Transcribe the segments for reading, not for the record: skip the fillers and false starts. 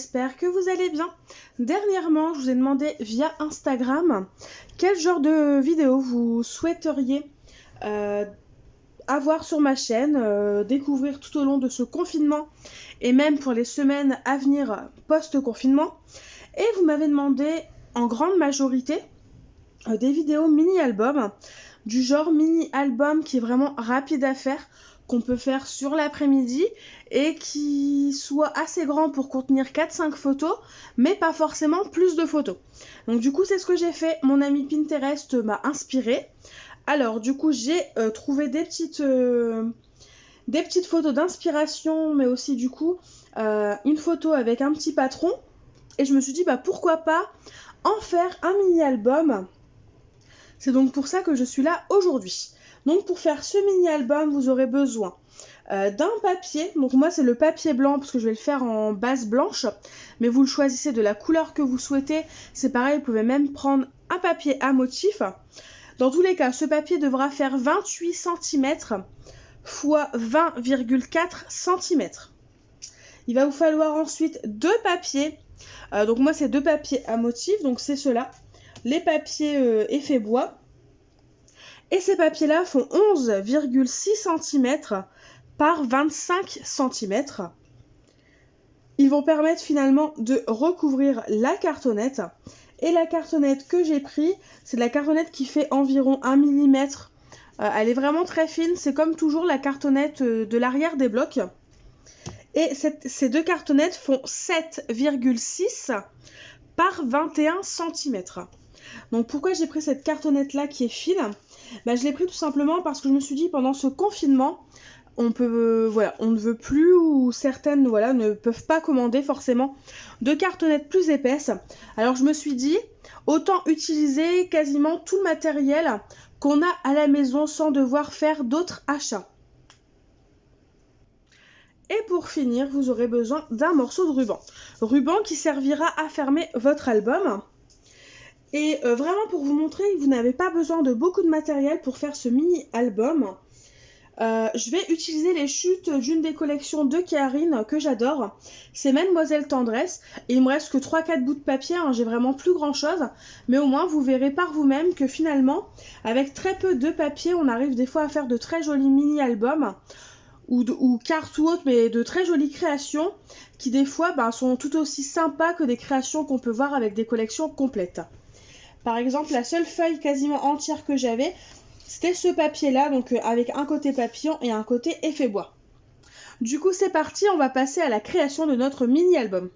j'espère que vous allez bien. Dernièrement, je vous ai demandé via Instagram quel genre de vidéo vous souhaiteriez avoir sur ma chaîne, découvrir tout au long de ce confinement et même pour les semaines à venir post-confinement. Et vous m'avez demandé en grande majorité des vidéos mini-albums, du genre mini-album qui est vraiment rapide à faire, qu'on peut faire sur l'après-midi et qui soit assez grand pour contenir 4-5 photos, mais pas forcément plus de photos. Donc du coup, c'est ce que j'ai fait. Mon ami Pinterest m'a inspiré. Alors du coup, j'ai trouvé des petites photos d'inspiration, mais aussi du coup une photo avec un petit patron. Et je me suis dit, pourquoi pas en faire un mini-album. C'est donc pour ça que je suis là aujourd'hui. Donc pour faire ce mini-album, vous aurez besoin d'un papier. Donc moi c'est le papier blanc parce que je vais le faire en base blanche. Mais vous le choisissez de la couleur que vous souhaitez. C'est pareil, vous pouvez même prendre un papier à motif. Dans tous les cas, ce papier devra faire 28 cm x 20,4 cm. Il va vous falloir ensuite deux papiers. Donc moi c'est deux papiers à motif, donc c'est ceux-là. Les papiers effet bois. Et ces papiers-là font 11,6 cm par 25 cm. Ils vont permettre finalement de recouvrir la cartonnette. Et la cartonnette que j'ai pris, c'est de la cartonnette qui fait environ 1 mm. Elle est vraiment très fine, c'est comme toujours la cartonnette de l'arrière des blocs. Et ces deux cartonnettes font 7,6 par 21 cm. Donc pourquoi j'ai pris cette cartonnette là qui est fine ? Je l'ai pris tout simplement parce que je me suis dit pendant ce confinement, on ne veut plus ou certaines ne peuvent pas commander forcément de cartonnettes plus épaisses. Alors je me suis dit autant utiliser quasiment tout le matériel qu'on a à la maison sans devoir faire d'autres achats. Et pour finir, vous aurez besoin d'un morceau de ruban. Ruban qui servira à fermer votre album. Et vraiment pour vous montrer que vous n'avez pas besoin de beaucoup de matériel pour faire ce mini-album, je vais utiliser les chutes d'une des collections de Karine que j'adore. C'est Mademoiselle Tendresse. Et il me reste que 3-4 bouts de papier, j'ai vraiment plus grand chose. Mais au moins vous verrez par vous-même que finalement, avec très peu de papier, on arrive des fois à faire de très jolis mini-albums. Ou cartes ou autres, mais de très jolies créations qui des fois sont tout aussi sympas que des créations qu'on peut voir avec des collections complètes. Par exemple, la seule feuille quasiment entière que j'avais, c'était ce papier-là, donc avec un côté papillon et un côté effet bois. Du coup, c'est parti, on va passer à la création de notre mini-album.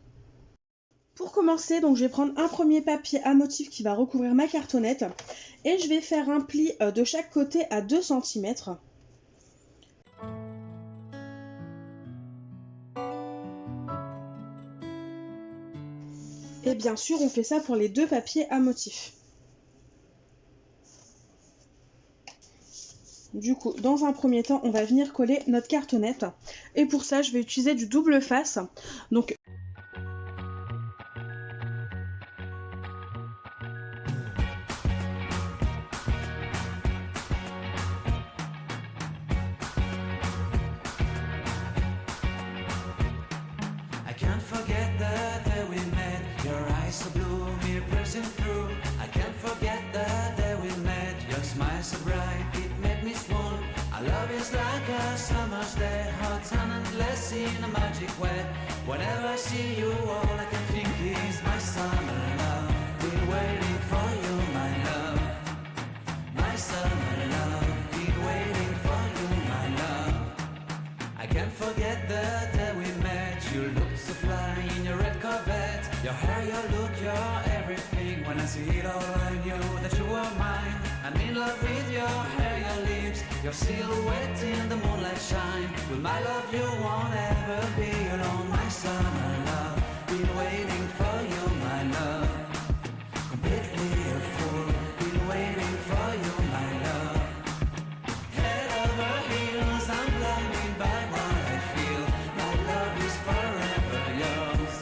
Pour commencer, donc je vais prendre un premier papier à motif qui va recouvrir ma cartonnette et je vais faire un pli de chaque côté à 2 cm. Et bien sûr, on fait ça pour les deux papiers à motif. Du coup, dans un premier temps, on va venir coller notre cartonnette. Et pour ça, je vais utiliser du double face. Donc, in a magic way. Whenever I see you, all I can think is my summer love. Been waiting for you, my love. My summer love. Been waiting for you, my love. I can't forget the day we met. You looked so fly in your red Corvette. Your hair, your look, your everything. When I see it all, I knew that you were mine. I'm in love with your hair, your lips, your silhouette in the moonlight shine. With my love you won't ever be alone. My summer love, been waiting for you, my love. Completely a fool, been waiting for you, my love. Head over heels, I'm blinded by what I feel. My love is forever yours.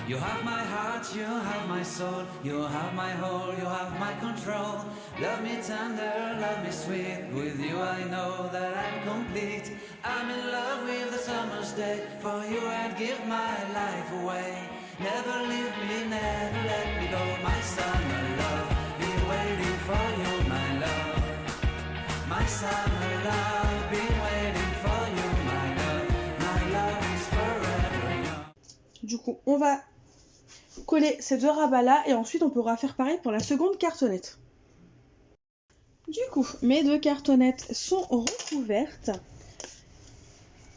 You have my heart, you have my soul, you have my whole, you have my control. Love me tender, love me sweet, with you I know that I'm complete. I'm in love with the summer's day, for you I'd give my life away. Never leave me, never let me go, my summer love. Been waiting for you, my love. My summer love, been waiting for you, my love. My love is forever young. Du coup, on va coller ces deux rabats là et ensuite on pourra faire pareil pour la seconde cartonnette. Du coup, mes deux cartonnettes sont recouvertes.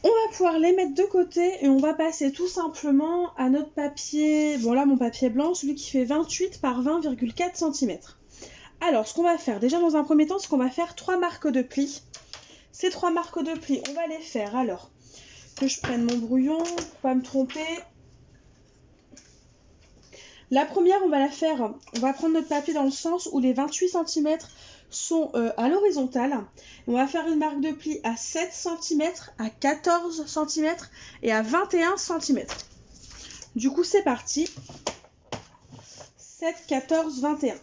On va pouvoir les mettre de côté et on va passer tout simplement à notre papier, bon là mon papier blanc, celui qui fait 28 par 20,4 cm. Alors ce qu'on va faire, déjà dans un premier temps, c'est qu'on va faire 3 marques de plis. Ces 3 marques de plis, on va les faire, alors que je prenne mon brouillon pour pas me tromper. La première, on va la faire, on va prendre notre papier dans le sens où les 28 cm sont à l'horizontale. On va faire une marque de pli à 7 cm, à 14 cm et à 21 cm. Du coup, c'est parti. 7, 14, 21.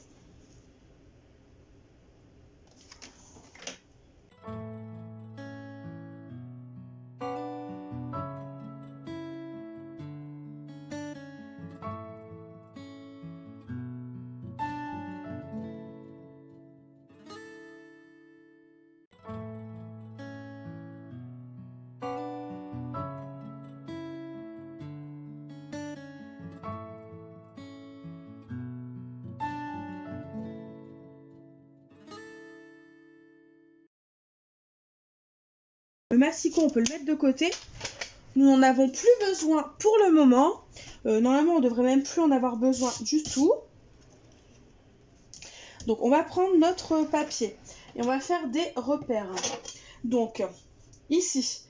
Le massicot, on peut le mettre de côté. Nous n'en avons plus besoin pour le moment. Normalement, on ne devrait même plus en avoir besoin du tout. Donc, on va prendre notre papier et on va faire des repères. Donc, ici,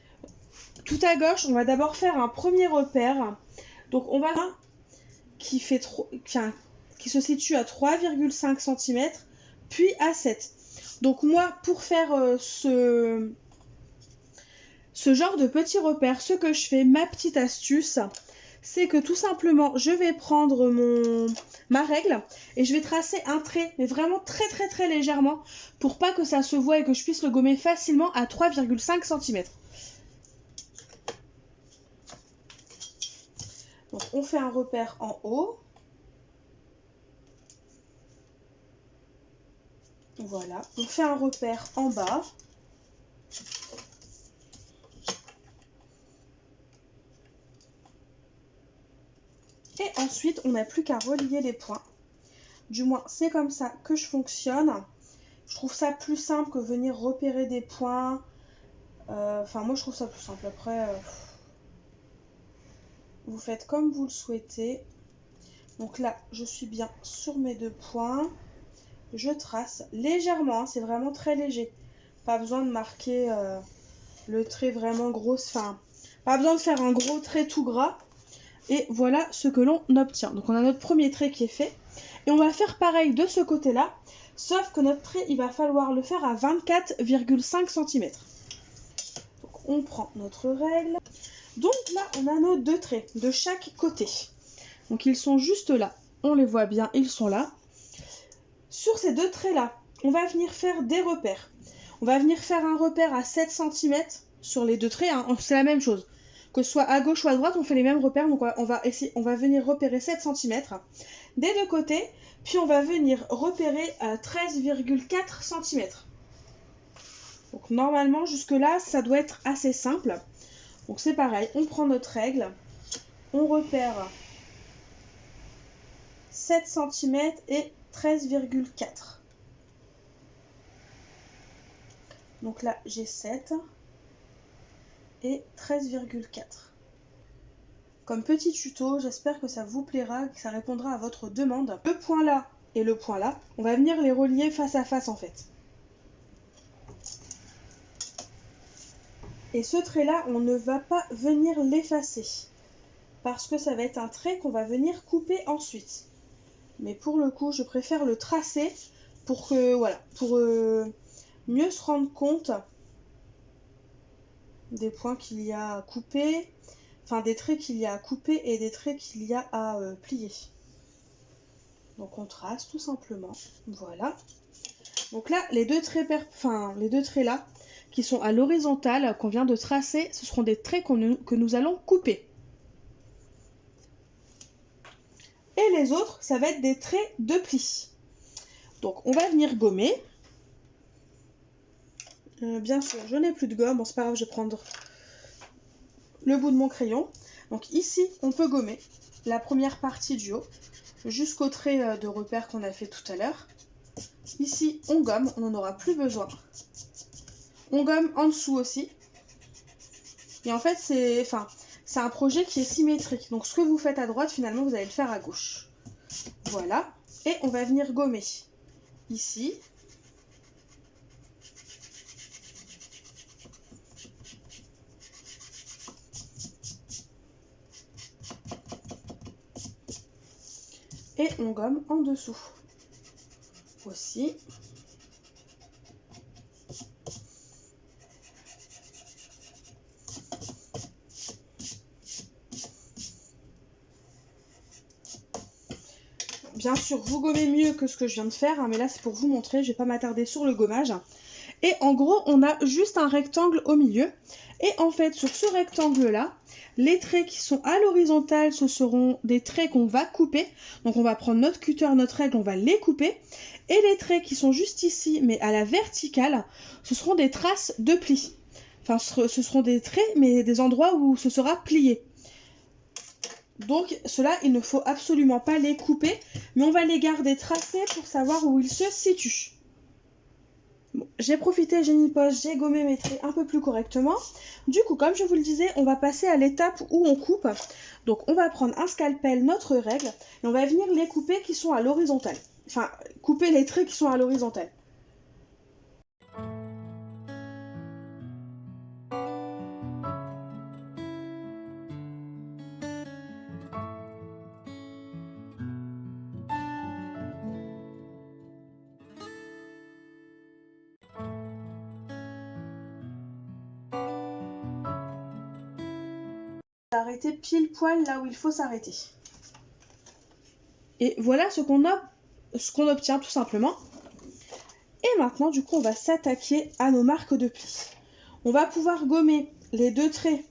tout à gauche, on va d'abord faire un premier repère. Donc, on va qui se situe à 3,5 cm, puis à 7. Donc, moi, pour faire ce genre de petit repère, ce que je fais, ma petite astuce, c'est que tout simplement, je vais prendre ma règle et je vais tracer un trait, mais vraiment très très très légèrement, pour pas que ça se voie et que je puisse le gommer facilement à 3,5 cm. Donc on fait un repère en haut. Voilà, on fait un repère en bas. Et ensuite, on n'a plus qu'à relier les points. Du moins, c'est comme ça que je fonctionne. Je trouve ça plus simple que venir repérer des points. Enfin, moi, je trouve ça plus simple. Après, vous faites comme vous le souhaitez. Donc là, je suis bien sur mes 2 points. Je trace légèrement, hein, c'est vraiment très léger. Pas besoin de marquer le trait vraiment gros. Enfin, pas besoin de faire un gros trait tout gras. Et voilà ce que l'on obtient. Donc on a notre premier trait qui est fait. Et on va faire pareil de ce côté-là. Sauf que notre trait, il va falloir le faire à 24,5 cm. Donc on prend notre règle. Donc là, on a nos 2 traits de chaque côté. Donc ils sont juste là. On les voit bien, ils sont là. Sur ces 2 traits-là, on va venir faire des repères. On va venir faire un repère à 7 cm sur les 2 traits. Hein. C'est la même chose. Que ce soit à gauche ou à droite, on fait les mêmes repères. Donc on va venir repérer 7 cm des 2 côtés. Puis on va venir repérer à 13,4 cm. Donc normalement, jusque-là, ça doit être assez simple. Donc c'est pareil, on prend notre règle. On repère 7 cm et 13,4. Donc là, j'ai 7 et 13,4. Comme petit tuto, j'espère que ça vous plaira, que ça répondra à votre demande. Le point là et le point là, on va venir les relier face à face en fait. Et ce trait là, on ne va pas venir l'effacer. Parce que ça va être un trait qu'on va venir couper ensuite. Mais pour le coup, je préfère le tracer pour que, voilà, pour mieux se rendre compte des points qu'il y a à couper, enfin des traits qu'il y a à couper et des traits qu'il y a à plier. Donc on trace tout simplement, voilà. Donc là, les deux traits là, qui sont à l'horizontale, qu'on vient de tracer, ce seront des traits que nous allons couper. Et les autres, ça va être des traits de pli. Donc on va venir gommer. Bien sûr, je n'ai plus de gomme, bon c'est pas grave, je vais prendre le bout de mon crayon. Donc ici, on peut gommer la première partie du haut, jusqu'au trait de repère qu'on a fait tout à l'heure. Ici, on gomme, on n'en aura plus besoin. On gomme en dessous aussi. Et en fait, c'est un projet qui est symétrique. Donc ce que vous faites à droite, finalement, vous allez le faire à gauche. Voilà. Et on va venir gommer ici. Et on gomme en dessous aussi. Bien sûr, vous gommez mieux que ce que je viens de faire, hein, mais là c'est pour vous montrer, je vais pas m'attarder sur le gommage. Et en gros, on a juste un rectangle au milieu. Et en fait, sur ce rectangle-là, les traits qui sont à l'horizontale, ce seront des traits qu'on va couper. Donc on va prendre notre cutter, notre règle, on va les couper. Et les traits qui sont juste ici, mais à la verticale, ce seront des traces de plis. Enfin, ce seront des traits, mais des endroits où ce sera plié. Donc ceux-là, il ne faut absolument pas les couper, mais on va les garder tracés pour savoir où ils se situent. Bon, j'ai profité, j'ai mis pause, j'ai gommé mes traits un peu plus correctement. Du coup, comme je vous le disais, on va passer à l'étape où on coupe. Donc on va prendre un scalpel, notre règle, et on va venir les couper qui sont à l'horizontale. Enfin, couper les traits qui sont à l'horizontale. S'arrêter pile poil là où il faut s'arrêter. Et voilà ce qu'on obtient tout simplement. Et maintenant, du coup, on va s'attaquer à nos marques de plis. On va pouvoir gommer les deux traits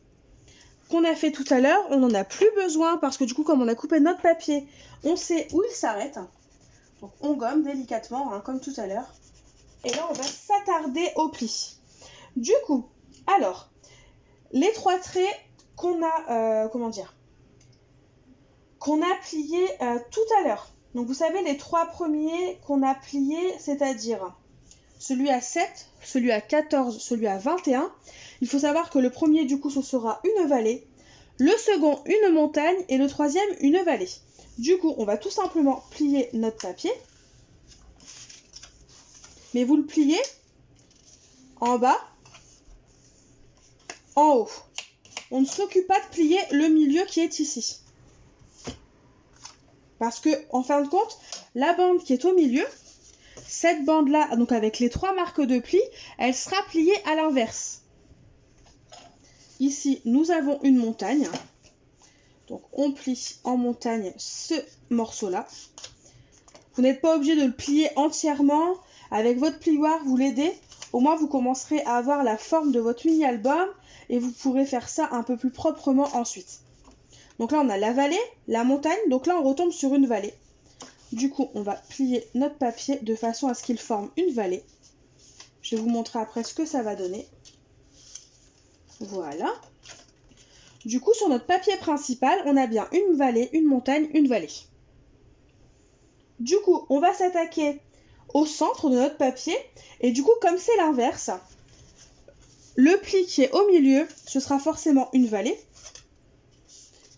qu'on a fait tout à l'heure. On n'en a plus besoin parce que du coup, comme on a coupé notre papier, on sait où il s'arrête. Donc on gomme délicatement, hein, comme tout à l'heure. Et là, on va s'attarder au pli. Du coup, alors, les trois traits qu'on a, qu'on a pliés tout à l'heure. Donc vous savez, les trois premiers qu'on a pliés, c'est-à-dire celui à 7, celui à 14, celui à 21. Il faut savoir que le premier, du coup, ce sera une vallée, le second, une montagne, et le troisième, une vallée. Du coup, on va tout simplement plier notre papier. Mais vous le pliez en bas, en haut. On ne s'occupe pas de plier le milieu qui est ici. Parce que, en fin de compte, la bande qui est au milieu, cette bande-là, donc avec les trois marques de pli, elle sera pliée à l'inverse. Ici, nous avons une montagne. Donc, on plie en montagne ce morceau-là. Vous n'êtes pas obligé de le plier entièrement. Avec votre plioir, vous l'aidez. Au moins, vous commencerez à avoir la forme de votre mini-album et vous pourrez faire ça un peu plus proprement ensuite. Donc là, on a la vallée, la montagne. Donc là, on retombe sur une vallée. Du coup, on va plier notre papier de façon à ce qu'il forme une vallée. Je vais vous montrer après ce que ça va donner. Voilà. Du coup, sur notre papier principal, on a bien une vallée, une montagne, une vallée. Du coup, on va s'attaquer au centre de notre papier. Et du coup, comme c'est l'inverse, le pli qui est au milieu, ce sera forcément une vallée.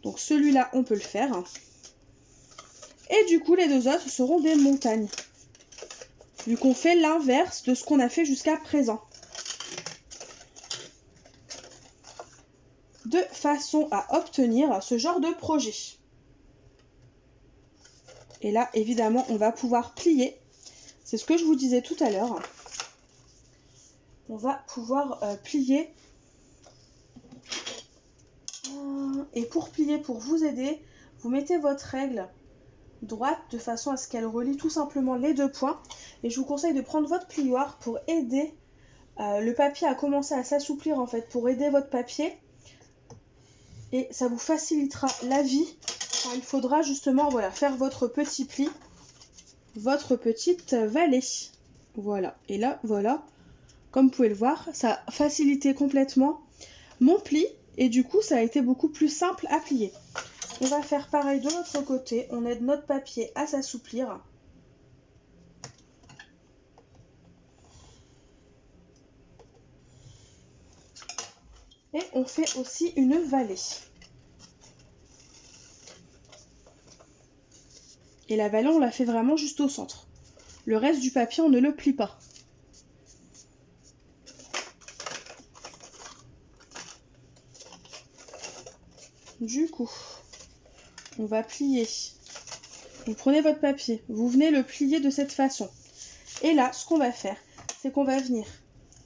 Donc celui-là, on peut le faire. Et du coup, les deux autres seront des montagnes. Vu qu'on fait l'inverse de ce qu'on a fait jusqu'à présent. De façon à obtenir ce genre de projet. Et là, évidemment, on va pouvoir plier. C'est ce que je vous disais tout à l'heure. On va pouvoir plier. Et pour plier, pour vous aider, vous mettez votre règle droite de façon à ce qu'elle relie tout simplement les deux points. Et je vous conseille de prendre votre plioir pour aider le papier à commencer à s'assouplir en fait, pour aider votre papier. Et ça vous facilitera la vie quand il faudra justement voilà, faire votre petit pli, votre petite vallée. Voilà, et là voilà, comme vous pouvez le voir, ça a facilité complètement mon pli et du coup ça a été beaucoup plus simple à plier. On va faire pareil de l'autre côté, on aide notre papier à s'assouplir. Et on fait aussi une vallée. Et la vallée, on la fait vraiment juste au centre. Le reste du papier, on ne le plie pas. Du coup, on va plier. Vous prenez votre papier, vous venez le plier de cette façon. Et là, ce qu'on va faire, c'est qu'on va venir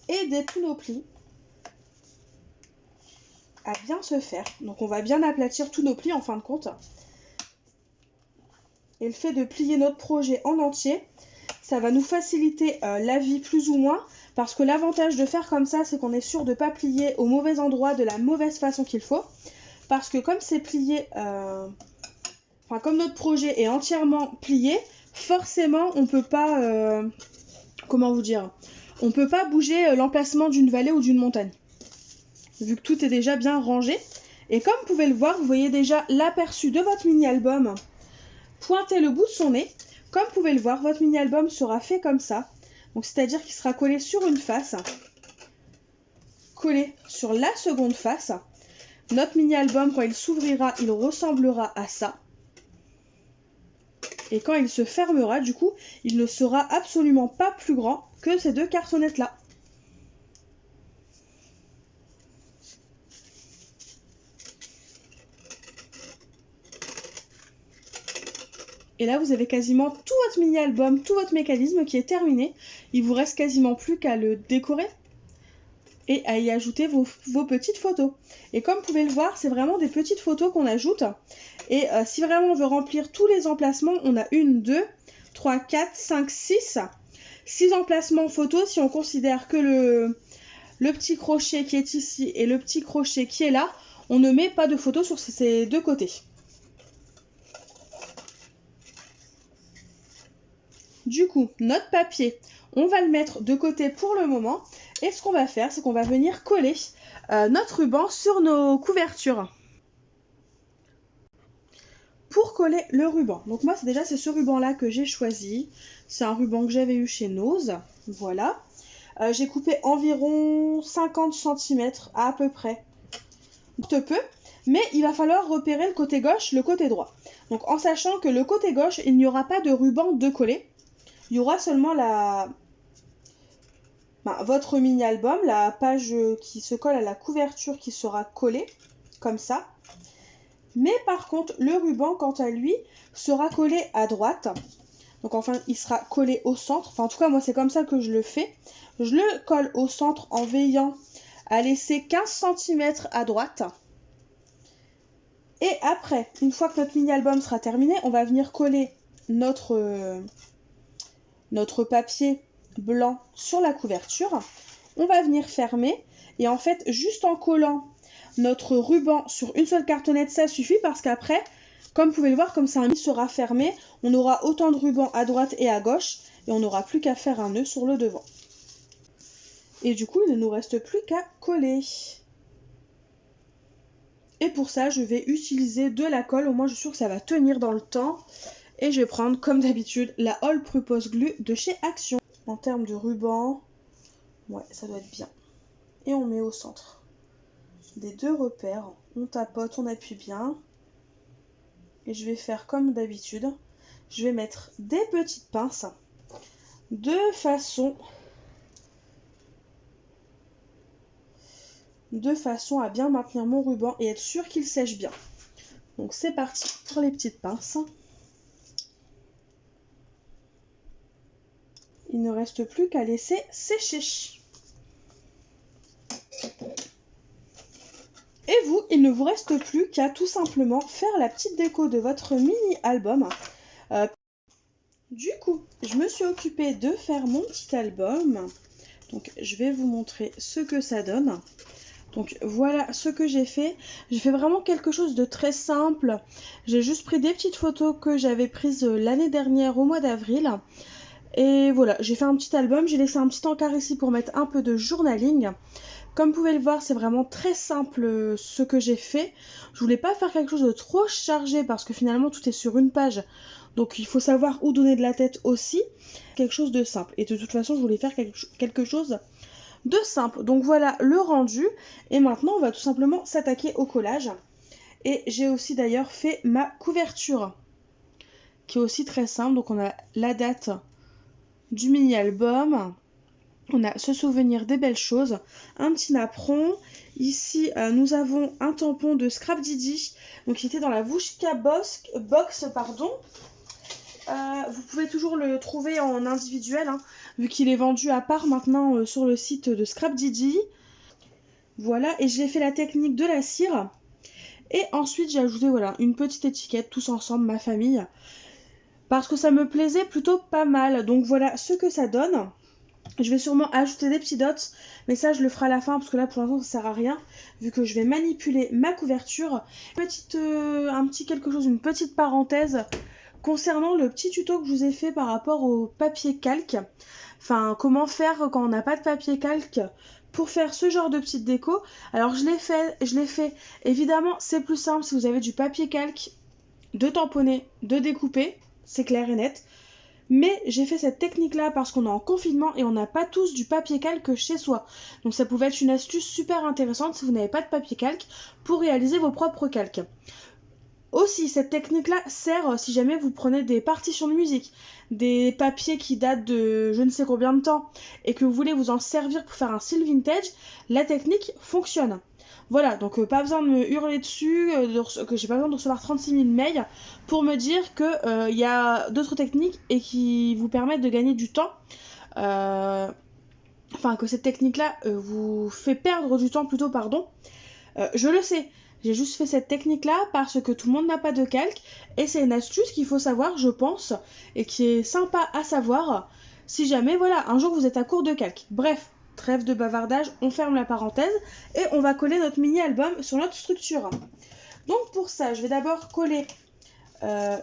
aider tous nos plis à bien se faire. Donc on va bien aplatir tous nos plis en fin de compte. Et le fait de plier notre projet en entier, ça va nous faciliter la vie plus ou moins. Parce que l'avantage de faire comme ça, c'est qu'on est sûr de ne pas plier au mauvais endroit de la mauvaise façon qu'il faut. Parce que comme c'est plié, comme notre projet est entièrement plié, forcément on peut pas, on peut pas bouger l'emplacement d'une vallée ou d'une montagne. Vu que tout est déjà bien rangé. Et comme vous pouvez le voir, vous voyez déjà l'aperçu de votre mini-album pointer le bout de son nez. Comme vous pouvez le voir, votre mini-album sera fait comme ça. Donc c'est-à-dire qu'il sera collé sur une face, collé sur la seconde face. Notre mini-album, quand il s'ouvrira, il ressemblera à ça. Et quand il se fermera, du coup, il ne sera absolument pas plus grand que ces deux cartonnettes-là. Et là, vous avez quasiment tout votre mini-album, tout votre mécanisme qui est terminé. Il vous reste quasiment plus qu'à le décorer et à y ajouter vos petites photos. Et comme vous pouvez le voir, c'est vraiment des petites photos qu'on ajoute. Et si vraiment on veut remplir tous les emplacements, on a 1, 2, 3, 4, 5, 6. 6 emplacements photos si on considère que le petit crochet qui est ici et le petit crochet qui est là, on ne met pas de photos sur ces deux côtés. Du coup, notre papier, on va le mettre de côté pour le moment. Et ce qu'on va faire, c'est qu'on va venir coller notre ruban sur nos couvertures. Pour coller le ruban, donc moi c'est ce ruban-là que j'ai choisi. C'est un ruban que j'avais eu chez Nose. Voilà. J'ai coupé environ 50 cm à peu près. Un peu. Mais il va falloir repérer le côté gauche, le côté droit. Donc en sachant que le côté gauche, il n'y aura pas de ruban de coller. Il y aura seulement votre mini-album, la page qui se colle à la couverture qui sera collée, comme ça. Mais par contre, le ruban, quant à lui, sera collé à droite. Donc enfin, il sera collé au centre. Enfin, en tout cas, moi, c'est comme ça que je le fais. Je le colle au centre en veillant à laisser 15 cm à droite. Et après, une fois que notre mini-album sera terminé, on va venir coller notre papier blanc sur la couverture. On va venir fermer et en fait juste en collant notre ruban sur une seule cartonnette, ça suffit parce qu'après, comme vous pouvez le voir, comme ça un nid sera fermé, on aura autant de rubans à droite et à gauche et on n'aura plus qu'à faire un nœud sur le devant. Et du coup, il ne nous reste plus qu'à coller. Et pour ça, je vais utiliser de la colle, au moins je suis sûre que ça va tenir dans le temps. Et je vais prendre, comme d'habitude, la All Purpose Glue de chez Action. En termes de ruban, ouais, ça doit être bien. Et on met au centre des deux repères. On tapote, on appuie bien. Et je vais faire comme d'habitude. Je vais mettre des petites pinces de façon à bien maintenir mon ruban et être sûr qu'il sèche bien. Donc c'est parti pour les petites pinces. Il ne reste plus qu'à laisser sécher. Et vous, il ne vous reste plus qu'à tout simplement faire la petite déco de votre mini-album. Du coup, je me suis occupée de faire mon petit album. Donc, je vais vous montrer ce que ça donne. Donc, voilà ce que j'ai fait. J'ai fait vraiment quelque chose de très simple. J'ai juste pris des petites photos que j'avais prises l'année dernière au mois d'avril. Et voilà, j'ai fait un petit album. J'ai laissé un petit encart ici pour mettre un peu de journaling. Comme vous pouvez le voir, c'est vraiment très simple ce que j'ai fait. Je voulais pas faire quelque chose de trop chargé parce que finalement tout est sur une page. Donc il faut savoir où donner de la tête aussi. Quelque chose de simple. Et de toute façon, je voulais faire quelque chose de simple. Donc voilà le rendu. Et maintenant, on va tout simplement s'attaquer au collage. Et j'ai aussi d'ailleurs fait ma couverture, qui est aussi très simple. Donc on a la date du mini-album. On a se souvenir des belles choses, un petit napperon. Ici, nous avons un tampon de Scrap Didi, donc qui était dans la Wouchka box, pardon. Vous pouvez toujours le trouver en individuel, hein, vu qu'il est vendu à part maintenant sur le site de Scrap Didi. Voilà, et j'ai fait la technique de la cire. Et ensuite, j'ai ajouté voilà, une petite étiquette, tous ensemble, ma famille, parce que ça me plaisait plutôt pas mal. Donc voilà ce que ça donne. Je vais sûrement ajouter des petits dots, mais ça je le ferai à la fin parce que là pour l'instant ça sert à rien vu que je vais manipuler ma couverture. Un petit quelque chose, une petite parenthèse concernant le petit tuto que je vous ai fait par rapport au papier calque. Enfin, comment faire quand on n'a pas de papier calque pour faire ce genre de petite déco. Alors je l'ai fait. Évidemment, c'est plus simple si vous avez du papier calque de tamponner, de découper, c'est clair et net. Mais j'ai fait cette technique-là parce qu'on est en confinement et on n'a pas tous du papier calque chez soi. Donc ça pouvait être une astuce super intéressante si vous n'avez pas de papier calque pour réaliser vos propres calques. Aussi, cette technique-là sert si jamais vous prenez des partitions de musique, des papiers qui datent de je ne sais combien de temps et que vous voulez vous en servir pour faire un style vintage, la technique fonctionne. Voilà, donc pas besoin de me hurler dessus, que j'ai pas besoin de recevoir 36 000 mails pour me dire que y a d'autres techniques et qui vous permettent de gagner du temps. Enfin, que cette technique-là vous fait perdre du temps plutôt, pardon. Je le sais, j'ai juste fait cette technique-là parce que tout le monde n'a pas de calque et c'est une astuce qu'il faut savoir, je pense, et qui est sympa à savoir si jamais, voilà, un jour vous êtes à court de calque. Bref. Trêve de bavardage, on ferme la parenthèse et on va coller notre mini-album sur notre structure. Donc pour ça, je vais d'abord coller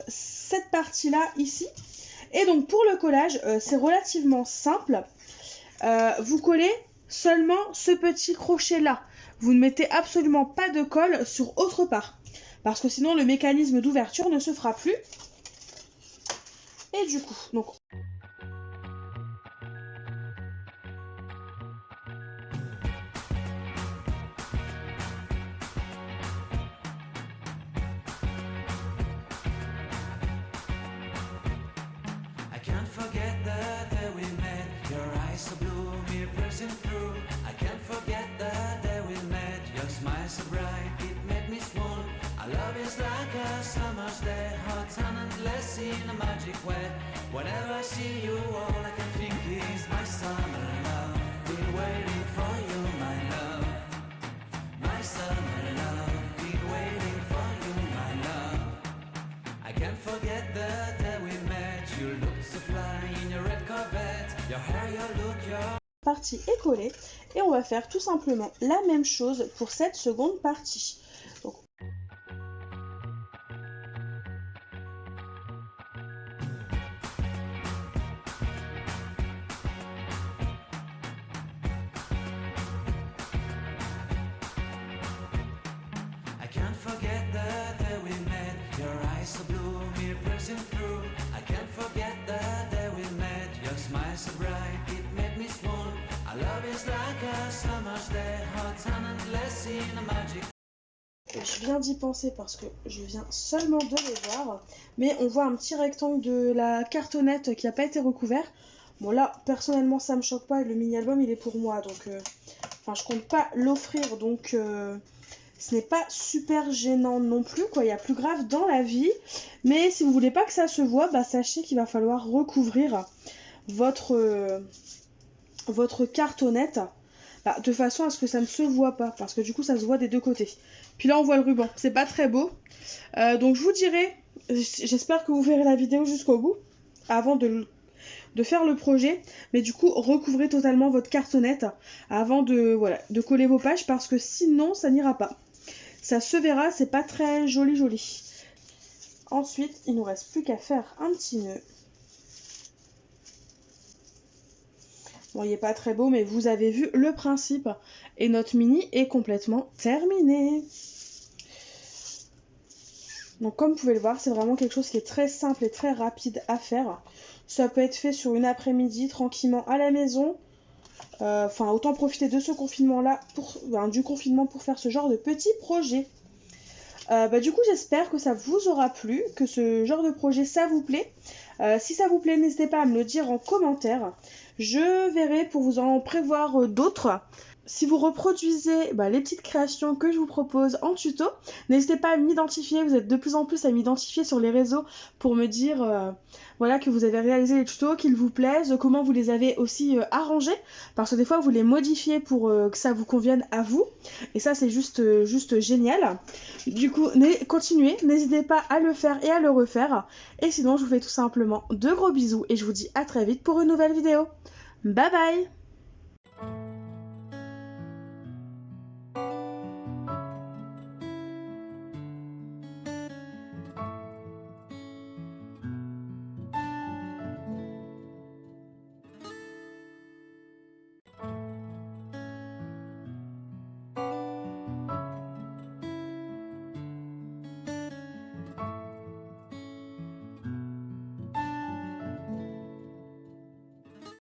cette partie-là ici. Et donc pour le collage, c'est relativement simple. Vous collez seulement ce petit crochet-là. Vous ne mettez absolument pas de colle sur autre part. Parce que sinon le mécanisme d'ouverture ne se fera plus. Et du coup, donc... I can't forget the day we met. Your eyes so blue, me piercing through. I can't forget the day we met. Your smile so bright, it made me swoon. Our love is like a summer's day, hot and endless in a magic way. Whenever I see you, all I can think is my summer love. Been waiting for you, my love. My summer love. Been waiting for you, my love. I can't forget the day we met. You looked so fly in your red Corvette. Your hair, your look, your... partie est collée et on va faire tout simplement la même chose pour cette seconde partie. Donc, I can't forget the day we met. Your eyes so blue, me piercing through. I can't forget the day we met. Your smile so bright, it made me swoon. Our love is like a summer's day, hot and endless in a magic. je viens d'y penser parce que je viens seulement de les voir, mais on voit un petit rectangle de la cartonnette qui n'a pas été recouvert. Bon là, personnellement, ça me choque pas, le mini-album il est pour moi, donc enfin je compte pas l'offrir, donc ce n'est pas super gênant non plus, quoi. Il y a plus grave dans la vie, mais si vous voulez pas que ça se voit, bah sachez qu'il va falloir recouvrir votre cartonnette de façon à ce que ça ne se voit pas, parce que du coup ça se voit des deux côtés. Puis là on voit le ruban, c'est pas très beau. Donc je vous dirai, j'espère que vous verrez la vidéo jusqu'au bout. avant de faire le projet, mais du coup recouvrez totalement votre cartonnette avant de coller vos pages, parce que sinon ça n'ira pas. Ça se verra, c'est pas très joli. Ensuite, il nous reste plus qu'à faire un petit nœud. Bon, il n'est pas très beau, mais vous avez vu le principe. Et notre mini est complètement terminé. Donc comme vous pouvez le voir, c'est vraiment quelque chose qui est très simple et très rapide à faire. Ça peut être fait sur une après-midi, tranquillement à la maison. Enfin, autant profiter de ce confinement-là, du confinement, pour faire ce genre de petits projets. Du coup, j'espère que ça vous aura plu, que ce genre de projet, ça vous plaît. Si ça vous plaît, n'hésitez pas à me le dire en commentaire. Je verrai pour vous en prévoir d'autres. Si vous reproduisez les petites créations que je vous propose en tuto, n'hésitez pas à m'identifier. Vous êtes de plus en plus à m'identifier sur les réseaux pour me dire que vous avez réalisé les tutos, qu'ils vous plaisent, comment vous les avez aussi arrangés. Parce que des fois, vous les modifiez pour que ça vous convienne à vous. Et ça, c'est juste génial. Du coup, continuez, n'hésitez pas à le faire et à le refaire. Et sinon, je vous fais tout simplement de gros bisous et je vous dis à très vite pour une nouvelle vidéo. Bye bye!